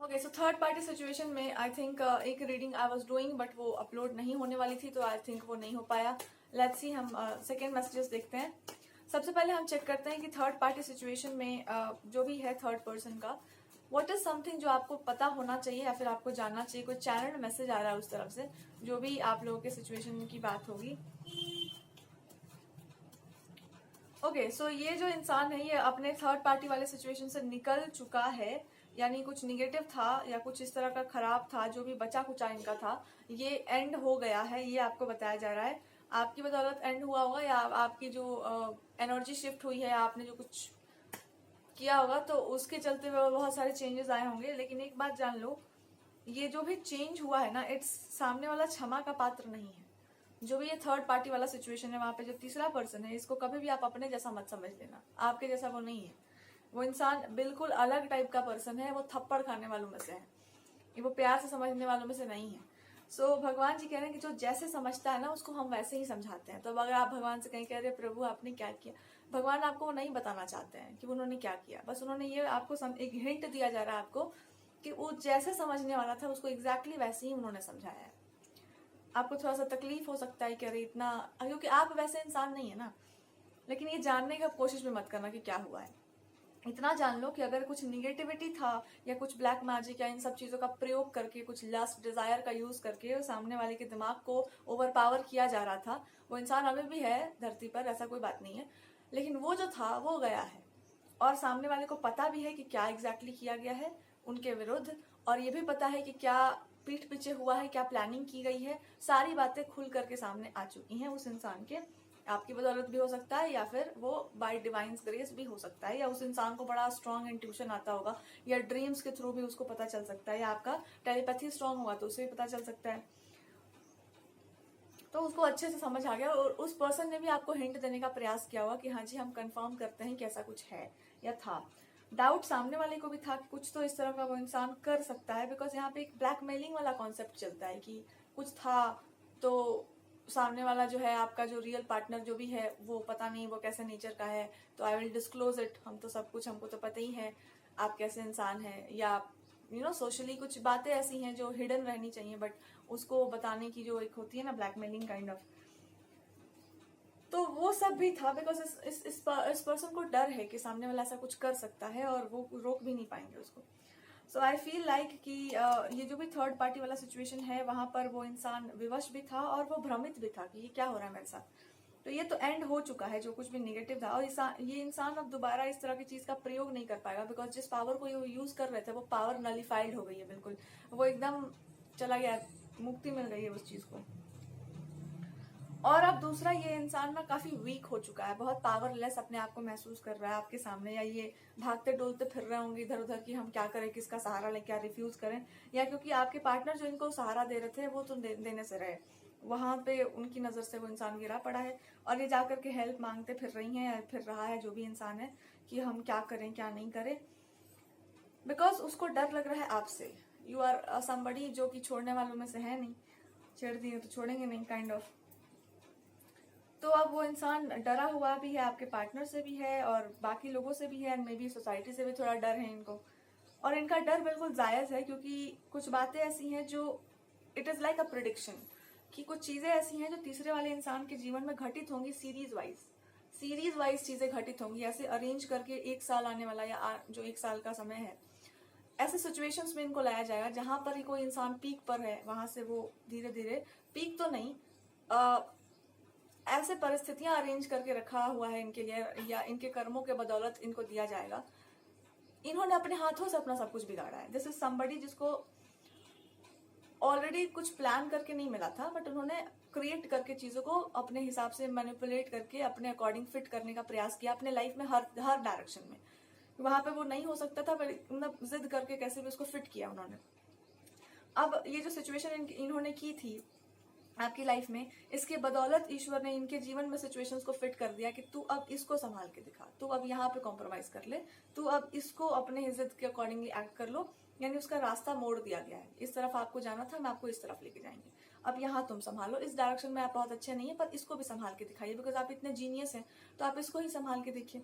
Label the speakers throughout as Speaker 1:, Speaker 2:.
Speaker 1: Okay, so third party situation में I think एक reading I was doing but वो upload नहीं होने वाली थी, तो आई थिंक वो नहीं हो पाया। लेट्स सी, हम सेकेंड मैसेजेस देखते हैं। सबसे पहले हम चेक करते हैं कि थर्ड पार्टी सिचुएशन में जो भी है थर्ड पर्सन का, व्हाट इज समथिंग जो आपको पता होना चाहिए या फिर आपको जानना चाहिए। कोई चैनल मैसेज आ रहा है उस तरफ से, जो भी आप लोगों के सिचुएशन की बात होगी। ओके, सो ये जो इंसान है ये अपने थर्ड पार्टी वाले सिचुएशन से निकल चुका है, यानी कुछ निगेटिव था या कुछ इस तरह का खराब था, जो भी बचा कुचा इनका था ये एंड हो गया है, ये आपको बताया जा रहा है। आपकी बदौलत एंड हुआ होगा, या आपकी जो एनर्जी शिफ्ट हुई है, आपने जो कुछ किया होगा तो उसके चलते बहुत सारे चेंजेस आए होंगे। लेकिन एक बात जान लो, ये जो भी चेंज हुआ है ना, इट्स सामने वाला क्षमा का पात्र नहीं है। जो भी ये थर्ड पार्टी वाला सिचुएशन है, वहां पे जो तीसरा पर्सन है, इसको कभी भी आप अपने जैसा मत समझ लेना। आपके जैसा वो नहीं है। वो इंसान बिल्कुल अलग टाइप का पर्सन है। वो थप्पड़ खाने वालों में से है, ये वो प्यार से समझने वालों में से नहीं है। सो भगवान जी कह रहे हैं कि जो जैसे समझता है ना उसको हम वैसे ही समझाते हैं। तो अब अगर आप भगवान से कहीं कह रहे प्रभु आपने क्या किया, भगवान आपको वो नहीं बताना चाहते हैं कि उन्होंने क्या किया। बस उन्होंने ये आपको एक हिंट दिया जा रहा है आपको कि वो जैसे समझने वाला था उसको एग्जैक्टली वैसे ही उन्होंने समझाया है। आपको थोड़ा सा तकलीफ हो सकता है कि अरे इतना, क्योंकि आप वैसे इंसान नहीं है ना। लेकिन ये जानने का कोशिश भी मत करना कि क्या हुआ है। इतना जान लो कि अगर कुछ निगेटिविटी था या कुछ ब्लैक मैजिक या इन सब चीजों का प्रयोग करके, कुछ लस्ट डिजायर का यूज करके सामने वाले के दिमाग को ओवर पावर किया जा रहा था, वो इंसान अभी भी है धरती पर, ऐसा कोई बात नहीं है। लेकिन वो जो था वो गया है, और सामने वाले को पता भी है कि क्या एग्जैक्टली किया गया है उनके विरुद्ध, और ये भी पता है कि क्या पीठ पीछे हुआ है, क्या प्लानिंग की गई है। सारी बातें खुल करके सामने आ चुकी हैं उस इंसान के। आपकी बदौलत भी हो सकता है, या फिर वो बाय डिवाइन ग्रेस भी हो सकता है, या उस इंसान को बड़ा स्ट्रॉन्ग इंट्यूशन आता होगा, या ड्रीम्स के थ्रू भी उसको पता चल सकता है, या आपका टेलीपैथी स्ट्रॉन्ग हुआ तो उसे भी पता चल सकता है। तो उसको अच्छे से समझ आ गया, और उस पर्सन ने भी आपको हिंट देने का प्रयास किया होगा कि हाँ जी हम कंफर्म करते हैं कि ऐसा कुछ है या था। डाउट सामने वाले को भी था कि कुछ तो इस तरह का वो इंसान कर सकता है, बिकॉज यहाँ पे एक ब्लैकमेलिंग वाला कॉन्सेप्ट चलता है कि कुछ था तो सामने वाला जो है आपका जो रियल पार्टनर जो भी है वो पता नहीं वो कैसे नेचर का है, तो आई विल डिस्क्लोज इट। हम तो सब कुछ, हमको तो पता ही है आप कैसे इंसान हैं, या सोशली कुछ बातें ऐसी हैं जो हिडन रहनी चाहिए, बट उसको बताने की जो एक होती है ना ब्लैकमेलिंग काइंड ऑफ, तो वो सब भी था। बिकॉज इस पर्सन को डर है कि सामने वाला ऐसा कुछ कर सकता है, और वो रोक भी नहीं पाएंगे उसको। सो आई फील लाइक कि ये जो भी थर्ड पार्टी वाला सिचुएशन है, वहां पर वो इंसान विवश भी था और वो भ्रमित भी था कि ये क्या हो रहा है मेरे साथ। तो ये तो एंड हो चुका है जो कुछ भी नेगेटिव था, और ये इंसान अब दोबारा इस तरह की चीज का प्रयोग नहीं कर पाएगा, बिकॉज जिस पावर को ये यूज कर रहे थे वो पावर नलिफाइड हो गई है बिल्कुल। वो एकदम चला गया, मुक्ति मिल गई है उस चीज को। और अब दूसरा, ये इंसान ना काफी वीक हो चुका है, बहुत पावरलेस अपने आप को महसूस कर रहा है आपके सामने, या ये भागते डोलते फिर रहे होंगे इधर उधर कि हम क्या करें, किसका सहारा लें, क्या रिफ्यूज करें। या क्योंकि आपके पार्टनर जो इनको सहारा दे रहे थे वो तो देने से रहे, वहां पे उनकी नजर से वो इंसान गिरा पड़ा है, और ये जाकर के हेल्प मांगते फिर रही है, या फिर रहा है जो भी इंसान है कि हम क्या करें क्या नहीं करें, बिकॉज उसको डर लग रहा है आपसे। यू आर समबडी जो कि छोड़ने वालों में से है नहीं, छेड़ दिए तो छोड़ेंगे नहीं काइंड ऑफ। तो अब वो इंसान डरा हुआ भी है, आपके पार्टनर से भी है और बाकी लोगों से भी है, एंड मे बी सोसाइटी से भी थोड़ा डर है इनको। और इनका डर बिल्कुल जायज है, क्योंकि कुछ बातें ऐसी हैं जो it is like a prediction, कि कुछ चीजें ऐसी हैं जो तीसरे वाले इंसान के जीवन में घटित होंगी, सीरीज वाइज चीजें घटित होंगी, ऐसे अरेंज करके एक साल आने वाला, या जो एक साल का समय है, ऐसे सिचुएशंस में इनको लाया जाएगा जहां पर ही कोई इंसान पीक पर है, वहां से वो धीरे धीरे, पीक तो नहीं, ऐसे परिस्थितियां अरेंज करके रखा हुआ है इनके लिए, या इनके कर्मों के बदौलत इनको दिया जाएगा। इन्होंने अपने हाथों से अपना सब कुछ बिगाड़ा है। दिस इज समबडी जिसको ऑलरेडी कुछ प्लान करके नहीं मिला था, बट उन्होंने क्रिएट करके चीजों को अपने हिसाब से मैनिपुलेट करके अपने अकॉर्डिंग फिट करने का प्रयास किया अपने लाइफ में, हर डायरेक्शन में। वहां पे वो नहीं हो सकता था, पर मतलब जिद करके कैसे भी उसको फिट किया उन्होंने। अब ये जो सिचुएशन इन्होंने की थी आपकी लाइफ में, इसके बदौलत ईश्वर ने इनके जीवन में सिचुएशंस को फिट कर दिया कि तू अब इसको संभाल के दिखा, तू अब यहाँ पे कॉम्प्रोमाइज कर ले, तू अब इसको अपने इज्जत के अकॉर्डिंगली एक्ट कर लो। यानी उसका रास्ता मोड़ दिया गया है, इस तरफ आपको जाना था, मैं आपको इस तरफ लेके जाएंगे, अब यहाँ तुम संभालो, इस डायरेक्शन में आप बहुत अच्छे नहीं है पर इसको भी संभाल के दिखाइए, बिकॉज आप इतने जीनियस हैं, तो आप इसको ही संभाल के देखिए।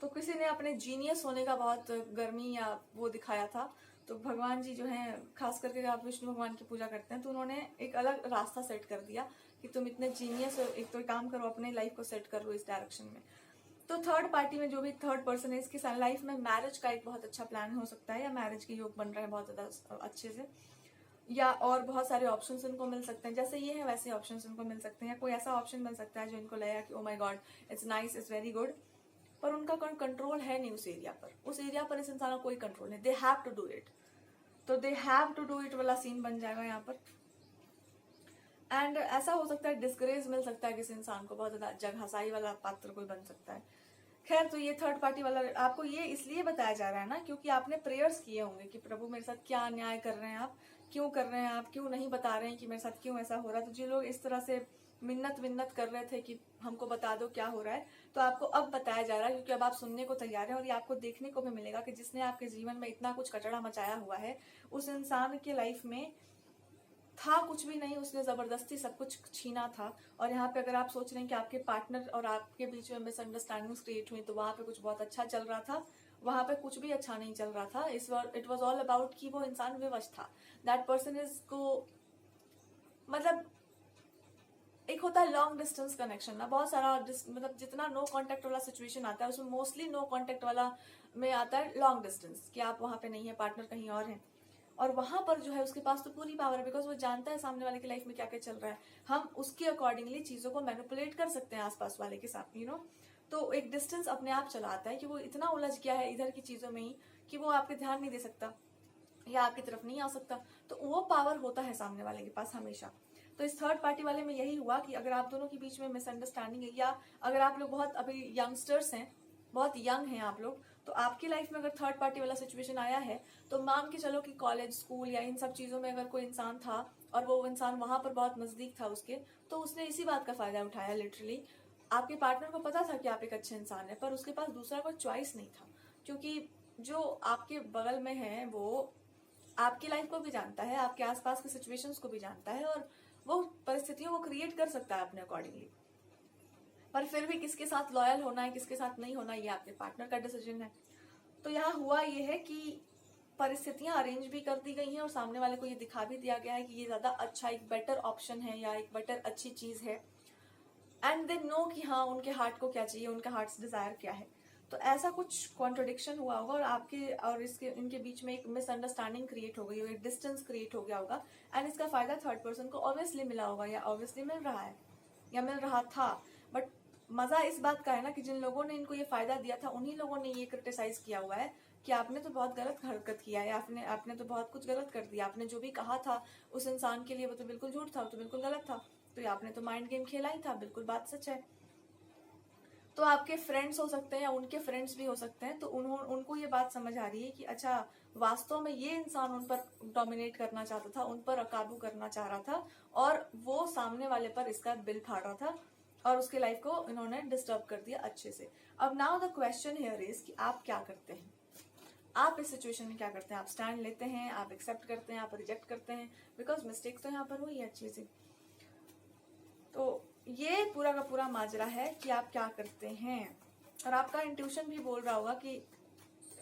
Speaker 1: तो किसी ने अपने जीनियस होने का बहुत गर्मी या वो दिखाया था, तो भगवान जी जो हैं, खास करके आप विष्णु भगवान की पूजा करते हैं, तो उन्होंने एक अलग रास्ता सेट कर दिया कि तुम इतने जीनियस हो, एक तो काम करो, अपने लाइफ को सेट करो इस डायरेक्शन में। तो थर्ड पार्टी में जो भी थर्ड पर्सन है, इसकी लाइफ में मैरिज का एक बहुत अच्छा प्लान हो सकता है, या मैरिज के योग बन रहे हैं बहुत ज्यादा अच्छे से, या और बहुत सारे ऑप्शंस इनको मिल सकते हैं, जैसे ये है वैसे ऑप्शंस इनको मिल सकते हैं, या कोई ऐसा ऑप्शन मिल सकता है जो इनको लगेगा कि oh my God it's nice, it's very good, पर उनका कोई कंट्रोल है नहीं उस एरिया पर, उस एरिया पर इस इंसान का कोई कंट्रोल नहीं, they have to do it, तो they have to do it वाला सीन बन जाएगा यहाँ पर। एंड ऐसा हो सकता है डिस्ग्रेस मिल सकता है किसी इंसान को, बहुत ज्यादा जगहसाई वाला पात्र कोई बन सकता है। खैर, तो ये थर्ड पार्टी वाला आपको ये इसलिए बताया जा रहा है ना, क्योंकि आपने प्रेयर्स किए होंगे कि प्रभु मेरे साथ क्या अन्याय कर रहे हैं, आप क्यों कर रहे हैं, आप क्यों नहीं बता रहे हैं कि मेरे साथ क्यों ऐसा हो रहा है। तो जो लोग इस तरह से मिन्नत कर रहे थे कि हमको बता दो क्या हो रहा है, तो आपको अब बताया जा रहा है, क्योंकि अब आप सुनने को तैयार हैं, और ये आपको देखने को भी मिलेगा कि जिसने आपके जीवन में इतना कुछ कचड़ा मचाया हुआ है, उस इंसान के लाइफ में था कुछ भी नहीं, उसने जबरदस्ती सब कुछ छीना था। और यहाँ पे अगर आप सोच रहे हैं कि आपके पार्टनर और आपके बीच में मिसअंडरस्टैंडिंग्स क्रिएट हुई, तो वहां पे कुछ बहुत अच्छा चल रहा था, वहां पे कुछ भी अच्छा नहीं चल रहा था। इट वॉज ऑल अबाउट कि वो इंसान विवश था, दैट पर्सन इज को, मतलब एक होता है लॉन्ग डिस्टेंस कनेक्शन ना, बहुत सारा मतलब जितना नो कांटेक्ट वाला सिचुएशन आता है, उसमें मोस्टली नो कांटेक्ट वाला में आता है लॉन्ग डिस्टेंस, कि आप वहां पे नहीं है, पार्टनर कहीं और है, और वहां पर जो है उसके पास तो पूरी पावर है, बिकॉज वो जानता है सामने वाले की लाइफ में क्या क्या चल रहा है। हम उसके अकॉर्डिंगली चीजों को मैनिपुलेट कर सकते हैं आसपास वाले के साथ, यू नो। तो एक डिस्टेंस अपने आप चला आता है कि वो इतना उलझ गया है इधर की चीजों में ही कि वो आपके ध्यान नहीं दे सकता या आपकी तरफ नहीं आ सकता, तो वो पावर होता है सामने वाले के पास हमेशा। तो इस थर्ड पार्टी वाले में यही हुआ कि अगर आप दोनों के बीच में मिसअंडरस्टैंडिंग है, या अगर आप लोग बहुत अभी यंगस्टर्स हैं, बहुत यंग हैं आप लोग, तो आपकी लाइफ में अगर थर्ड पार्टी वाला सिचुएशन आया है, तो मान के चलो कि कॉलेज स्कूल या इन सब चीजों में अगर कोई इंसान था और वो इंसान वहां पर बहुत नजदीक था उसके, तो उसने इसी बात का फायदा उठाया लिटरली। आपके पार्टनर को पता था कि आप एक अच्छे इंसान है, पर उसके पास दूसरा कोई चॉइस नहीं था, क्योंकि जो आपके बगल में है वो आपकी लाइफ को भी जानता है, आपके आसपास के सिचुएशंस को भी जानता है, और वो परिस्थितियों को क्रिएट कर सकता है अपने अकॉर्डिंगली। पर फिर भी किसके साथ लॉयल होना है, किसके साथ नहीं होना, ये आपके पार्टनर का डिसीजन है। तो यहाँ हुआ ये है कि परिस्थितियां अरेंज भी कर दी गई हैं, और सामने वाले को ये दिखा भी दिया गया है कि ये ज्यादा अच्छा, एक बेटर ऑप्शन है, या एक बेटर अच्छी चीज है, एंड दे नो कि हाँ उनके हार्ट को क्या चाहिए, उनका हार्ट्स डिजायर क्या है। तो ऐसा कुछ कॉन्ट्रोडिक्शन हुआ होगा, और आपके और इसके इनके बीच में एक मिसअंडरस्टैंडिंग क्रिएट हो गई होगी, डिस्टेंस क्रिएट हो गया होगा, एंड इसका फायदा थर्ड पर्सन को ऑब्वियसली मिला होगा, या ऑब्वियसली मिल रहा है, या मिल रहा था। बट मजा इस बात का है ना कि जिन लोगों ने इनको ये फायदा दिया था, उन्हीं लोगों ने ये क्रिटिसाइज किया हुआ है कि आपने तो बहुत गलत हरकत किया है, आपने तो बहुत कुछ गलत कर दिया, आपने जो भी कहा था उस इंसान के लिए वो तो बिल्कुल झूठ था, वो तो बिल्कुल गलत था, तो आपने तो माइंड गेम खेला ही था, बिल्कुल बात सच है। तो आपके फ्रेंड्स हो सकते हैं या उनके फ्रेंड्स भी हो सकते हैं, तो उनको ये बात समझ आ रही है कि अच्छा वास्तव में ये इंसान उन पर डोमिनेट करना चाहता था, उन पर काबू करना चाह रहा था, और वो सामने वाले पर इसका बिल फाड़ रहा था, और उसके लाइफ को इन्होंने डिस्टर्ब कर दिया अच्छे से। अब now the question here is कि आप क्या करते हैं, आप इस सिचुएशन में क्या करते हैं? आप स्टैंड लेते हैं, आप एक्सेप्ट करते हैं, आप रिजेक्ट करते हैं, बिकॉज मिस्टेक्स तो यहाँ पर हुई है अच्छी सी। तो ये पूरा का पूरा माजरा है कि आप क्या करते हैं, और आपका इंट्यूशन भी बोल रहा होगा कि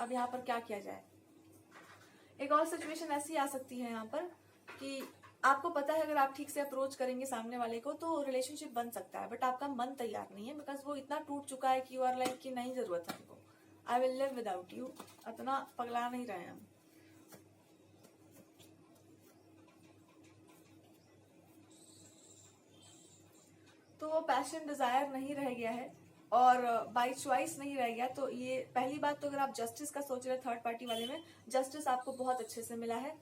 Speaker 1: अब यहाँ पर क्या किया जाए। एक और सिचुएशन ऐसी आ सकती है यहाँ पर कि आपको पता है अगर आप ठीक से अप्रोच करेंगे सामने वाले को तो रिलेशनशिप बन सकता है, बट आपका मन तैयार नहीं है, बिकॉज वो इतना टूट चुका है कि यू आर लाइक कि नहीं जरूरत है हमको, I will live without you, इतना पगला नहीं रहे हम। तो वो पैशन डिजायर नहीं रह गया है, और बाई चॉइस नहीं रह गया। तो ये पहली बात, तो अगर आप जस्टिस का सोच रहे हैं थर्ड पार्टी वाले में, जस्टिस आपको बहुत अच्छे से मिला है,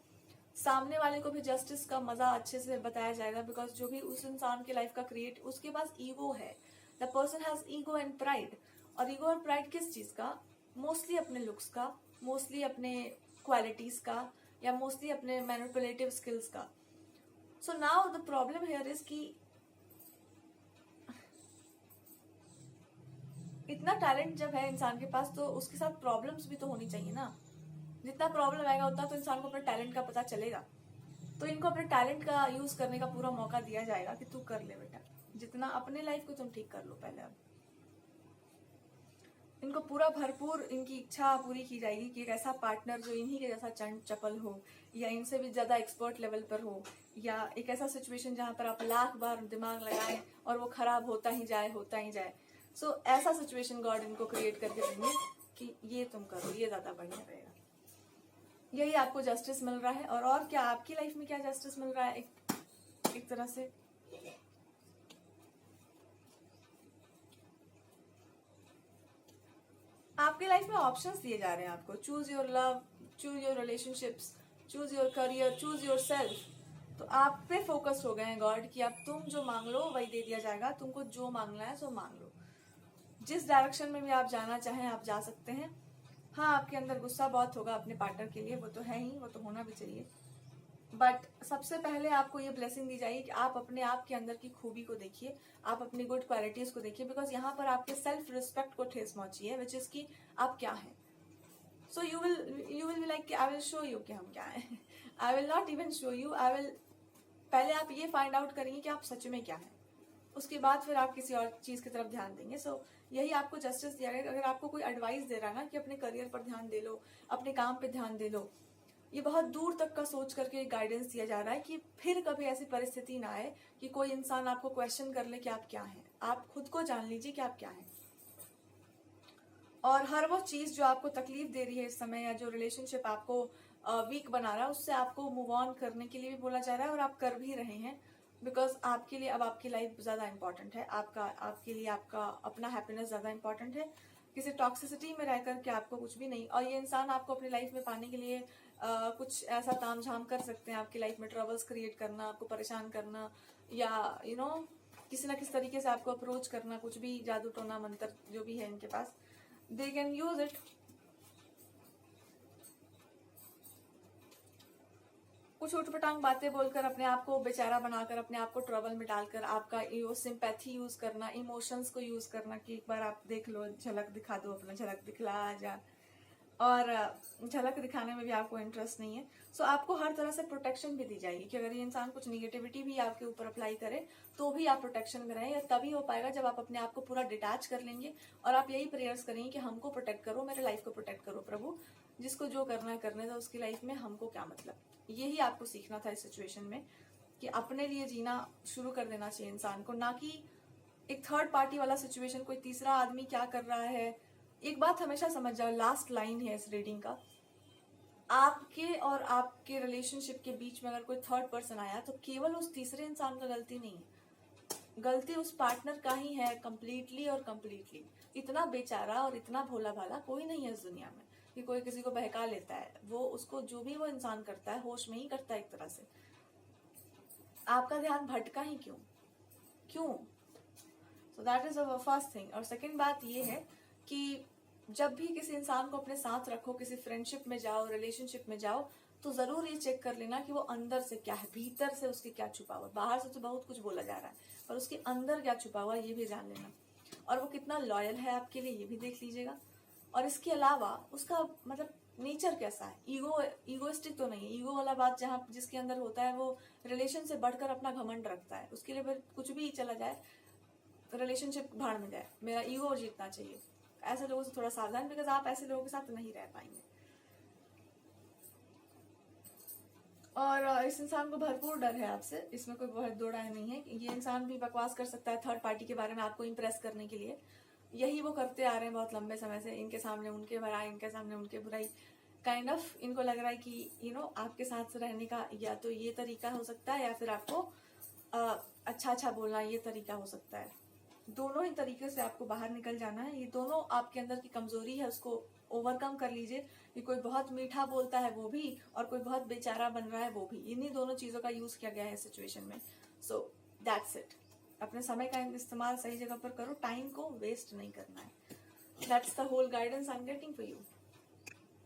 Speaker 1: सामने वाले को भी जस्टिस का मजा अच्छे से बताया जाएगा, बिकॉज जो भी उस इंसान की लाइफ का क्रिएट, उसके पास ईगो है, the person has ego and pride. और ईगो और प्राइड किस चीज का? मोस्टली अपने लुक्स का, मोस्टली अपने क्वालिटीज का, या मोस्टली अपने मैनिपुलेटिव स्किल्स का। So now the problem here is कि इतना टैलेंट जब है इंसान के पास, तो उसके साथ प्रॉब्लम्स भी तो होनी चाहिए ना। जितना प्रॉब्लम आएगा उतना तो इंसान को अपने टैलेंट का पता चलेगा। तो इनको अपने टैलेंट का यूज करने का पूरा मौका दिया जाएगा कि तू कर ले बेटा, जितना अपने लाइफ को तुम ठीक कर लो पहले। अब इनको पूरा भरपूर इनकी इच्छा पूरी की जाएगी कि एक ऐसा पार्टनर जो इन्हीं के जैसा चंड चपल हो, या इनसे भी ज्यादा एक्सपर्ट लेवल पर हो, या एक ऐसा सिचुएशन जहां पर आप लाख बार दिमाग लगाएं और वो खराब होता ही जाए। सो ऐसा सिचुएशन गॉड इनको क्रिएट करके देंगे कि ये तुम करो, ये ज्यादा बढ़िया रहेगा। यही आपको जस्टिस मिल रहा है। और क्या आपकी लाइफ में क्या जस्टिस मिल रहा है एक तरह से, आपके लाइफ में ऑप्शंस दिए जा रहे हैं आपको। Choose your love, choose your relationships, choose your career, choose your self. तो आप पे फोकस हो गए हैं गॉड कि अब तुम जो मांग लो वही दे दिया जाएगा, तुमको जो मांगना है सो मांग लो। जिस डायरेक्शन में भी आप जाना चाहें आप जा सकते हैं। हाँ, आपके अंदर गुस्सा बहुत होगा अपने पार्टनर के लिए, वो तो है ही, वो तो होना भी चाहिए। बट सबसे पहले आपको ये ब्लेसिंग दी जाएगी कि आप अपने आप के अंदर की खूबी को देखिए, आप अपनी गुड क्वालिटीज को देखिए, बिकॉज यहाँ पर आपके सेल्फ रिस्पेक्ट को ठेस पहुंची है, विच इज कि आप क्या हैं। So you will be like I will show you कि हम क्या हैं। I will not even show you, I will, पहले आप ये फाइंड आउट करेंगे कि आप सच में क्या हैं, उसके बाद फिर आप किसी और चीज की तरफ ध्यान देंगे। सो यही आपको जस्टिस दिया गया। अगर आपको कोई एडवाइस दे रहा है ना कि अपने करियर पर ध्यान दे लो, अपने काम पे ध्यान दे लो, ये बहुत दूर तक का सोच करके गाइडेंस दिया जा रहा है कि फिर कभी ऐसी परिस्थिति ना आए कि कोई इंसान आपको क्वेश्चन कर ले कि आप क्या हैं। आप खुद को जान लीजिए कि आप क्या हैं। और हर वो चीज जो आपको तकलीफ दे रही है इस समय, या जो रिलेशनशिप आपको वीक बना रहा है, उससे आपको मूव ऑन करने के लिए भी बोला जा रहा है, और आप कर भी रहे हैं। बिकॉज आपके लिए अब आपकी लाइफ ज्यादा इंपॉर्टेंट है, आपके लिए आपका अपना हैप्पीनेस ज्यादा इंपॉर्टेंट है। किसी टॉक्सिसिटी में रह करके आपको कुछ भी नहीं। और ये इंसान आपको अपनी लाइफ में पाने के लिए कुछ ऐसा तामझाम कर सकते हैं आपकी लाइफ में, ट्रबल्स क्रिएट करना, आपको परेशान करना, या किसी ना किसी तरीके से आपको अप्रोच करना, कुछ भी जादू टोना मंत्र जो भी है इनके पास, दे कैन यूज इट। कुछ उठपटांग बातें बोलकर अपने आप को बेचारा बनाकर, अपने आप को ट्रबल में डालकर, आपका सिंपैथी यूज करना, इमोशंस को यूज करना कि एक बार आप देख लो, झलक दिखा दो, अपना झलक दिखला जा। और झलक दिखाने में भी आपको इंटरेस्ट नहीं है। सो आपको हर तरह से प्रोटेक्शन भी दी जाएगी कि अगर ये इंसान कुछ निगेटिविटी भी आपके ऊपर अप्लाई करे तो भी आप प्रोटेक्शन में रहें। या तभी हो पाएगा जब आप अपने आप को पूरा डिटैच कर लेंगे और आप यही प्रेयर्स करेंगे कि हमको प्रोटेक्ट करो, मेरे लाइफ को प्रोटेक्ट करो प्रभु, जिसको जो करना है करने दो, उसकी लाइफ में हमको क्या मतलब। यही आपको सीखना था इस सिचुएशन में कि अपने लिए जीना शुरू कर देना चाहिए इंसान को, ना कि एक थर्ड पार्टी वाला सिचुएशन, कोई तीसरा आदमी क्या कर रहा है। एक बात हमेशा समझ जाओ, लास्ट लाइन है इस रीडिंग का, आपके और आपके रिलेशनशिप के बीच में अगर कोई थर्ड पर्सन आया तो केवल उस तीसरे इंसान का गलती नहीं है, गलती उस पार्टनर का ही है कंप्लीटली और कंप्लीटली। इतना बेचारा और इतना भोला भाला कोई नहीं है इस दुनिया में कि कोई किसी को बहका लेता है। वो उसको जो भी वो इंसान करता है होश में ही करता है एक तरह से। आपका ध्यान भटका ही क्यों? So that is our first thing. और सेकेंड बात ये है कि जब भी किसी इंसान को अपने साथ रखो, किसी फ्रेंडशिप में जाओ, रिलेशनशिप में जाओ, तो जरूर ये चेक कर लेना कि वो अंदर से क्या है, भीतर से उसके क्या छुपा हुआ। बाहर से तो बहुत कुछ बोला जा रहा है, पर उसके अंदर क्या छुपा हुआ ये भी जान लेना। और वो कितना लॉयल है आपके लिए ये भी देख लीजिएगा। और इसके अलावा उसका मतलब नेचर कैसा है, ईगोइस्टिक तो नहीं है। ईगो वाला बात जहाँ जिसके अंदर होता है वो रिलेशन से बढ़कर अपना घमंड रखता है, उसके लिए फिर कुछ भी चला जाए, रिलेशनशिप भाड़ में जाए, मेरा ईगो जीतना चाहिए। ऐसे लोगों से थोड़ा सावधान, बिकॉज आप ऐसे लोगों के साथ नहीं रह पाएंगे। और इस इंसान को भरपूर डर है आपसे, इसमें कोई बहुत दो राय नहीं है। ये इंसान भी बकवास कर सकता है थर्ड पार्टी के बारे में आपको इंप्रेस करने के लिए। यही वो करते आ रहे हैं बहुत लंबे समय से, इनके सामने उनके भलाई, इनके सामने उनके बुराई। काइंड ऑफ इनको लग रहा है कि आपके साथ रहने का या तो ये तरीका हो सकता है, या फिर आपको अच्छा बोलना ये तरीका हो सकता है। दोनों ही तरीके से आपको बाहर निकल जाना है। ये दोनों आपके अंदर की कमजोरी है, उसको ओवरकम कर लीजिए। कि कोई बहुत मीठा बोलता है वो भी, और कोई बहुत बेचारा बन रहा है वो भी, इन्हीं दोनों चीजों का यूज किया गया है सिचुएशन में। So that's it. अपने समय का इस्तेमाल सही जगह पर करो, टाइम को वेस्ट नहीं करना है। That's the whole guidance I am getting for you.